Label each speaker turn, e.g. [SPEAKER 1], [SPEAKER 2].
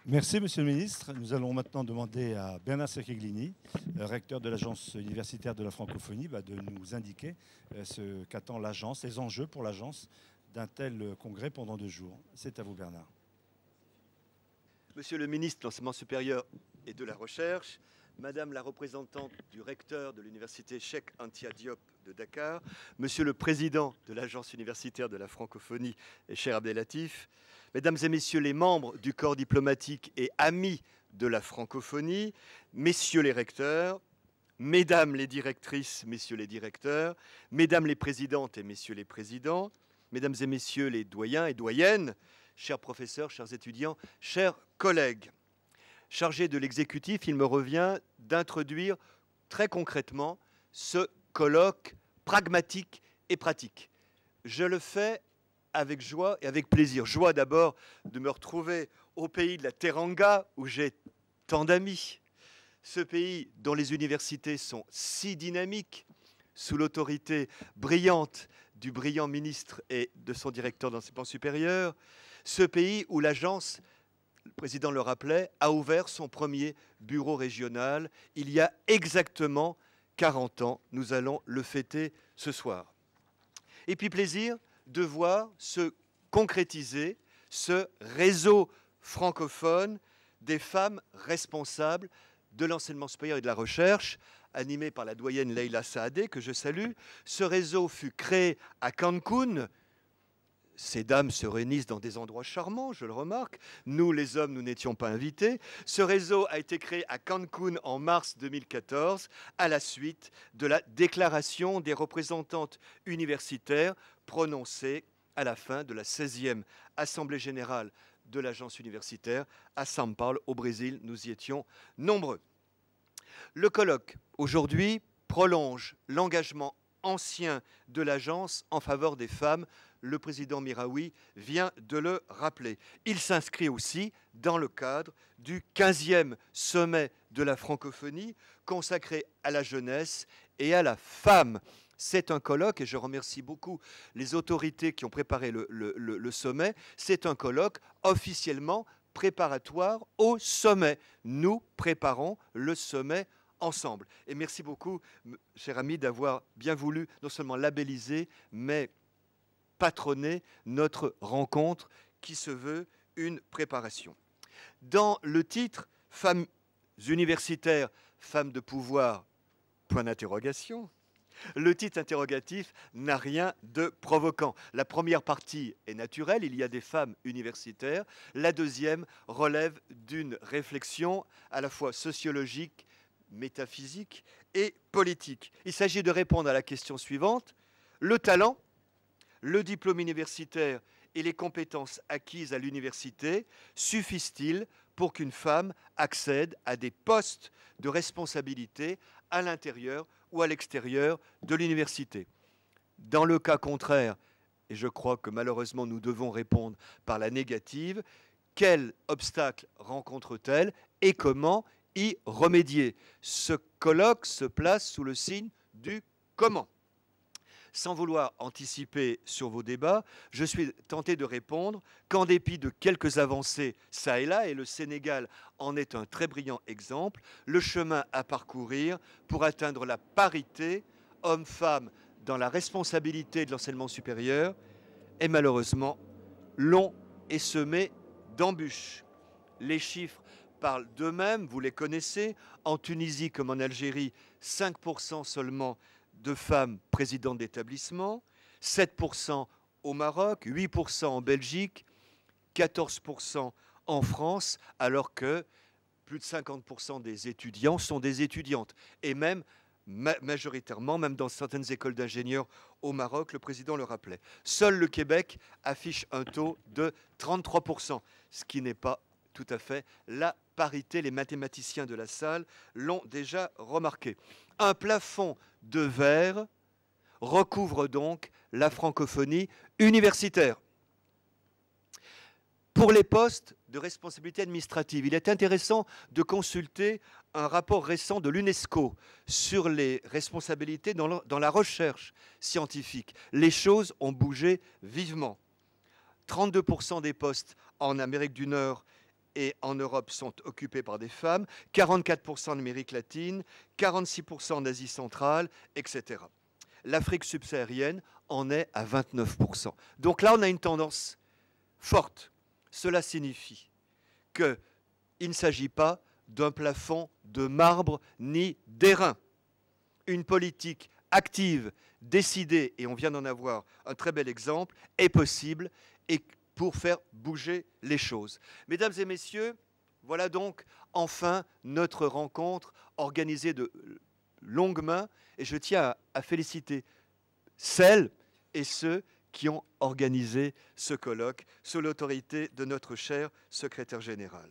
[SPEAKER 1] Merci, Monsieur le Ministre. Nous allons maintenant demander à Bernard Saccheglini, recteur de l'Agence universitaire de la francophonie, de nous indiquer ce qu'attend l'agence, les enjeux pour l'agence d'un tel congrès pendant 2 jours. C'est à vous, Bernard.
[SPEAKER 2] Monsieur le ministre de l'Enseignement supérieur et de la Recherche, Madame la représentante du recteur de l'université Cheikh Anta Diop de Dakar, Monsieur le président de l'Agence universitaire de la francophonie et cher Abdelatif, Mesdames et Messieurs les membres du corps diplomatique et amis de la francophonie, Messieurs les recteurs, Mesdames les directrices, Messieurs les directeurs, Mesdames les présidentes et Messieurs les présidents, Mesdames et Messieurs les doyens et doyennes, chers professeurs, chers étudiants, chers collègues. Chargé de l'exécutif, il me revient d'introduire très concrètement ce colloque pragmatique et pratique. Je le fais avec joie et avec plaisir. Joie d'abord de me retrouver au pays de la Teranga où j'ai tant d'amis. Ce pays dont les universités sont si dynamiques sous l'autorité brillante du brillant ministre et de son directeur d'enseignement supérieur. Ce pays où l'agence, le président le rappelait, a ouvert son premier bureau régional il y a exactement 40 ans. Nous allons le fêter ce soir. Et puis plaisir de voir se concrétiser ce réseau francophone des femmes responsables de l'enseignement supérieur et de la recherche, animé par la doyenne Leïla Saadé, que je salue. Ce réseau fut créé à Cancun. Ces dames se réunissent dans des endroits charmants, je le remarque. Nous, les hommes, nous n'étions pas invités. Ce réseau a été créé à Cancun en mars 2014, à la suite de la déclaration des représentantes universitaires prononcée à la fin de la 16e Assemblée générale de l'agence universitaire à São Paulo, au Brésil. Nous y étions nombreux. Le colloque, aujourd'hui, prolonge l'engagement ancien de l'agence en faveur des femmes. Le président Miraoui vient de le rappeler. Il s'inscrit aussi dans le cadre du 15e sommet de la francophonie consacré à la jeunesse et à la femme. C'est un colloque, et je remercie beaucoup les autorités qui ont préparé le sommet, c'est un colloque officiellement préparatoire au sommet. Nous préparons le sommet ensemble. Et merci beaucoup, cher ami, d'avoir bien voulu non seulement labelliser, mais patronner notre rencontre qui se veut une préparation. Dans le titre « Femmes universitaires, femmes de pouvoir », point d'interrogation, le titre interrogatif n'a rien de provoquant. La première partie est naturelle, il y a des femmes universitaires. La deuxième relève d'une réflexion à la fois sociologique, métaphysique et politique. Il s'agit de répondre à la question suivante. Le talent, le diplôme universitaire et les compétences acquises à l'université suffisent-ils pour qu'une femme accède à des postes de responsabilité à l'intérieur ou à l'extérieur de l'université? Dans le cas contraire, et je crois que malheureusement nous devons répondre par la négative, quels obstacles rencontre-t-elle et comment y remédier? Ce colloque se place sous le signe du comment. Sans vouloir anticiper sur vos débats, je suis tenté de répondre qu'en dépit de quelques avancées ça et là, et le Sénégal en est un très brillant exemple, le chemin à parcourir pour atteindre la parité homme-femme dans la responsabilité de l'enseignement supérieur est malheureusement long et semé d'embûches. Les chiffres parlent d'eux-mêmes, vous les connaissez. En Tunisie comme en Algérie, 5% seulement de femmes présidentes d'établissement, 7% au Maroc, 8% en Belgique, 14% en France, alors que plus de 50% des étudiants sont des étudiantes. Et même majoritairement, même dans certaines écoles d'ingénieurs au Maroc, le président le rappelait. Seul le Québec affiche un taux de 33%, ce qui n'est pas tout à fait la parité. Les mathématiciens de la salle l'ont déjà remarqué. Un plafond de verre recouvre donc la francophonie universitaire. Pour les postes de responsabilité administrative, il est intéressant de consulter un rapport récent de l'UNESCO sur les responsabilités dans la recherche scientifique. Les choses ont bougé vivement. 32% des postes en Amérique du Nord et en Europe sont occupés par des femmes, 44% en Amérique latine, 46% en Asie centrale, etc. L'Afrique subsaharienne en est à 29%. Donc là, on a une tendance forte. Cela signifie qu'il ne s'agit pas d'un plafond de marbre ni d'airain. Une politique active, décidée, et on vient d'en avoir un très bel exemple, est possible et pour faire bouger les choses. Mesdames et messieurs, voilà donc enfin notre rencontre organisée de longue main, et je tiens à féliciter celles et ceux qui ont organisé ce colloque sous l'autorité de notre cher secrétaire général.